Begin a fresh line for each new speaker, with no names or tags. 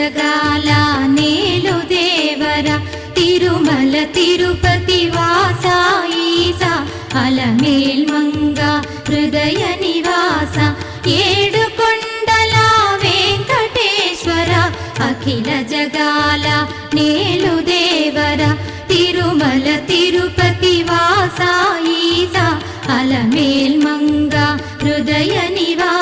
జగాల నేలు దేవర తిరుమల తిరుపతి వాస ఈసా అలమేల్ మంగ హృదయ నివాస ఏడు కొండల వెంకటేశ్వర అఖిల జగాల నేలు దేవర తిరుమల తిరుపతి వాస ఈసా అలమేల్ మంగ హృదయ నివాస